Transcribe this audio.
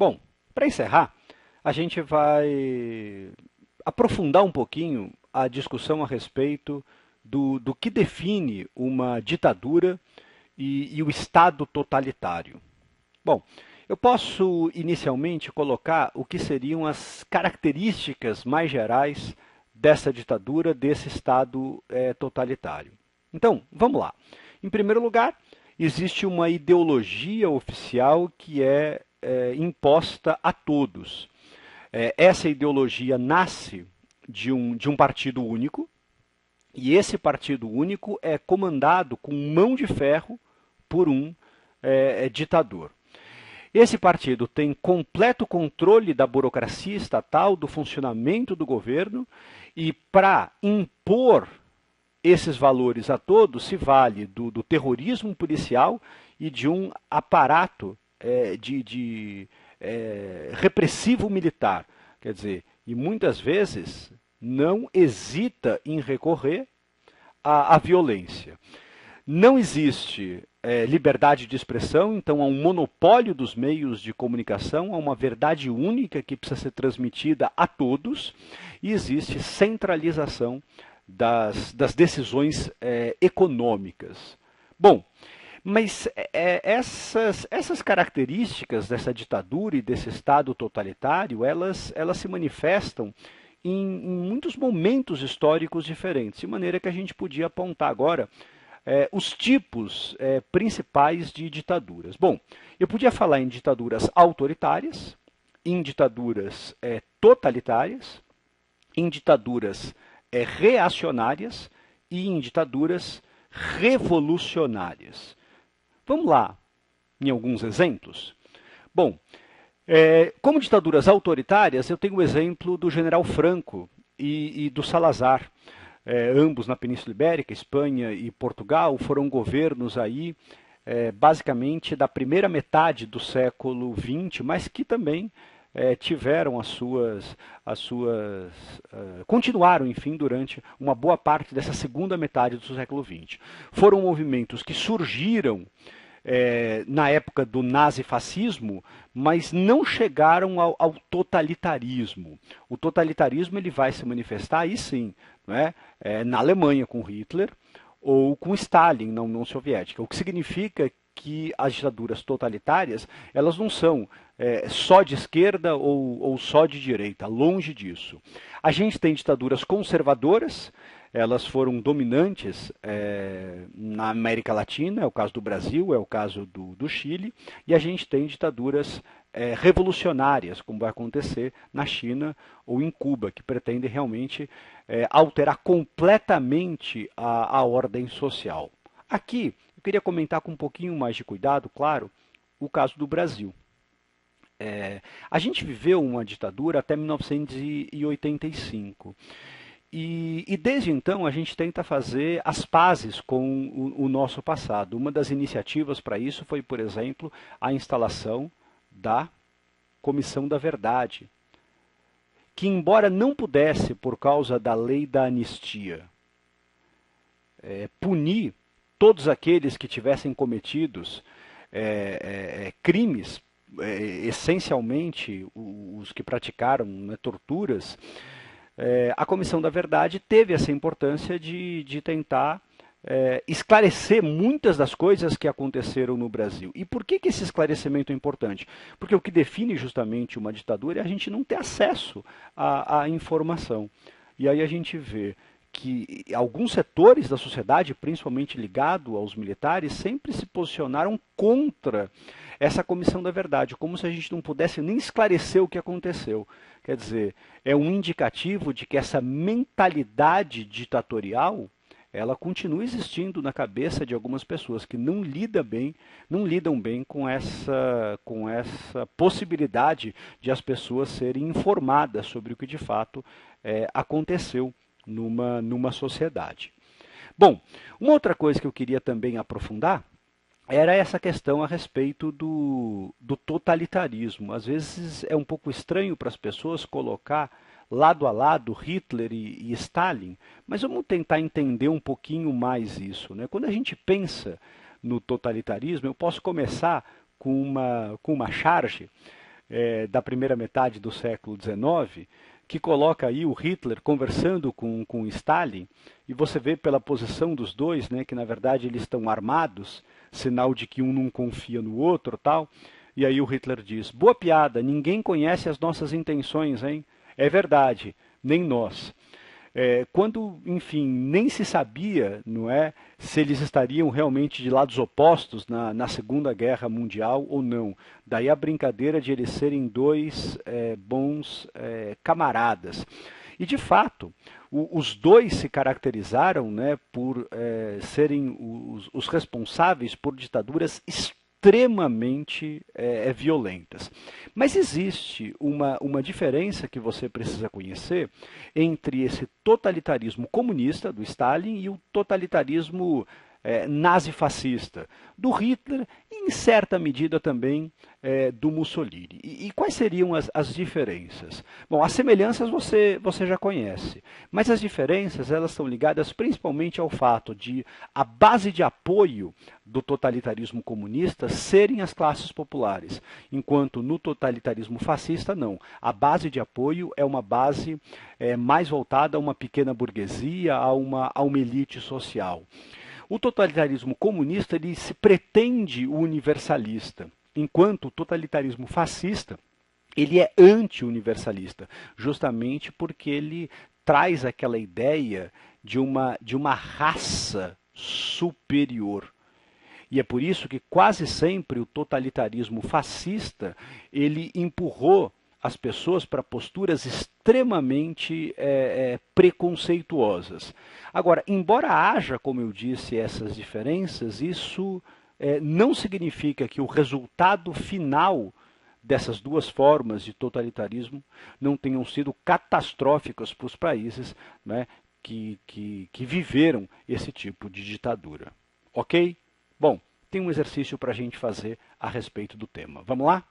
Bom, para encerrar, a gente vai aprofundar um pouquinho a discussão a respeito do que define uma ditadura e o Estado totalitário. Bom, eu posso inicialmente colocar o que seriam as características mais gerais dessa ditadura, desse Estado totalitário. Então, vamos lá. Em primeiro lugar, existe uma ideologia oficial que é imposta a todos. Essa ideologia nasce de um partido único, e esse partido único é comandado com mão de ferro por um ditador. Esse partido tem completo controle da burocracia estatal, do funcionamento do governo, e para impor esses valores a todos se vale do terrorismo policial e de um aparato repressivo militar. Quer dizer, e muitas vezes não hesita em recorrer à violência. Não existe liberdade de expressão, então há um monopólio dos meios de comunicação, há uma verdade única que precisa ser transmitida a todos, e existe centralização das decisões econômicas. Bom, mas essas características dessa ditadura e desse Estado totalitário, elas se manifestam em muitos momentos históricos diferentes, de maneira que a gente podia apontar agora os tipos principais de ditaduras. Bom, eu podia falar em ditaduras autoritárias, em ditaduras totalitárias, em ditaduras reacionárias e em ditaduras revolucionárias. Vamos lá em alguns exemplos? Bom, como ditaduras autoritárias, eu tenho o exemplo do general Franco e do Salazar. Ambos na Península Ibérica, Espanha e Portugal, foram governos aí, basicamente da primeira metade do século XX, mas que também tiveram continuaram, enfim, durante uma boa parte dessa segunda metade do século XX. Foram movimentos que surgiram na época do nazifascismo, mas não chegaram ao totalitarismo. O totalitarismo ele vai se manifestar aí sim, não é? Na Alemanha com Hitler ou com Stalin na União Soviética, o que significa que as ditaduras totalitárias elas não são só de esquerda ou só de direita, longe disso. A gente tem ditaduras conservadoras, elas foram dominantes na América Latina, é o caso do Brasil, é o caso do Chile, e a gente tem ditaduras revolucionárias, como vai acontecer na China ou em Cuba, que pretendem realmente alterar completamente a ordem social. Aqui, eu queria comentar com um pouquinho mais de cuidado, claro, o caso do Brasil. A gente viveu uma ditadura até 1985. E desde então a gente tenta fazer as pazes com o nosso passado. Uma das iniciativas para isso foi, por exemplo, a instalação da Comissão da Verdade, que embora não pudesse, por causa da lei da anistia, punir todos aqueles que tivessem cometidos crimes, essencialmente os que praticaram torturas, a Comissão da Verdade teve essa importância de tentar esclarecer muitas das coisas que aconteceram no Brasil. E por que esse esclarecimento é importante? Porque o que define justamente uma ditadura é a gente não ter acesso à informação. E aí a gente vê que alguns setores da sociedade, principalmente ligado aos militares, sempre se posicionaram contra essa Comissão da Verdade, como se a gente não pudesse nem esclarecer o que aconteceu. Quer dizer, é um indicativo de que essa mentalidade ditatorial ela continua existindo na cabeça de algumas pessoas que não lidam bem com essa possibilidade de as pessoas serem informadas sobre o que de fato aconteceu numa sociedade. Bom, uma outra coisa que eu queria também aprofundar era essa questão a respeito do totalitarismo. Às vezes é um pouco estranho para as pessoas colocar lado a lado Hitler e Stalin, mas vamos tentar entender um pouquinho mais isso, né? Quando a gente pensa no totalitarismo, eu posso começar com uma charge da primeira metade do século XIX, que coloca aí o Hitler conversando com Stalin, e você vê pela posição dos dois, né, que na verdade eles estão armados, sinal de que um não confia no outro, tal. E aí o Hitler diz: boa piada, ninguém conhece as nossas intenções, hein? É verdade, nem nós. Quando, enfim, nem se sabia, não é, se eles estariam realmente de lados opostos na Segunda Guerra Mundial ou não. Daí a brincadeira de eles serem dois bons camaradas. E, de fato, os dois se caracterizaram, né, por serem os responsáveis por ditaduras extremamente violentas. Mas existe uma diferença que você precisa conhecer entre esse totalitarismo comunista do Stalin e o totalitarismo nazifascista do Hitler e, em certa medida, também do Mussolini. E quais seriam as diferenças? Bom, as semelhanças você já conhece, mas as diferenças elas estão ligadas principalmente ao fato de a base de apoio do totalitarismo comunista serem as classes populares, enquanto no totalitarismo fascista não. A base de apoio é uma base mais voltada a uma pequena burguesia, a uma elite social. O totalitarismo comunista ele se pretende universalista, enquanto o totalitarismo fascista ele é anti-universalista, justamente porque ele traz aquela ideia de uma raça superior. E é por isso que quase sempre o totalitarismo fascista ele empurrou as pessoas para posturas extremamente preconceituosas. Agora, embora haja, como eu disse, essas diferenças, isso não significa que o resultado final dessas duas formas de totalitarismo não tenham sido catastróficas para os países, né, que viveram esse tipo de ditadura. Ok? Bom, tem um exercício para a gente fazer a respeito do tema. Vamos lá?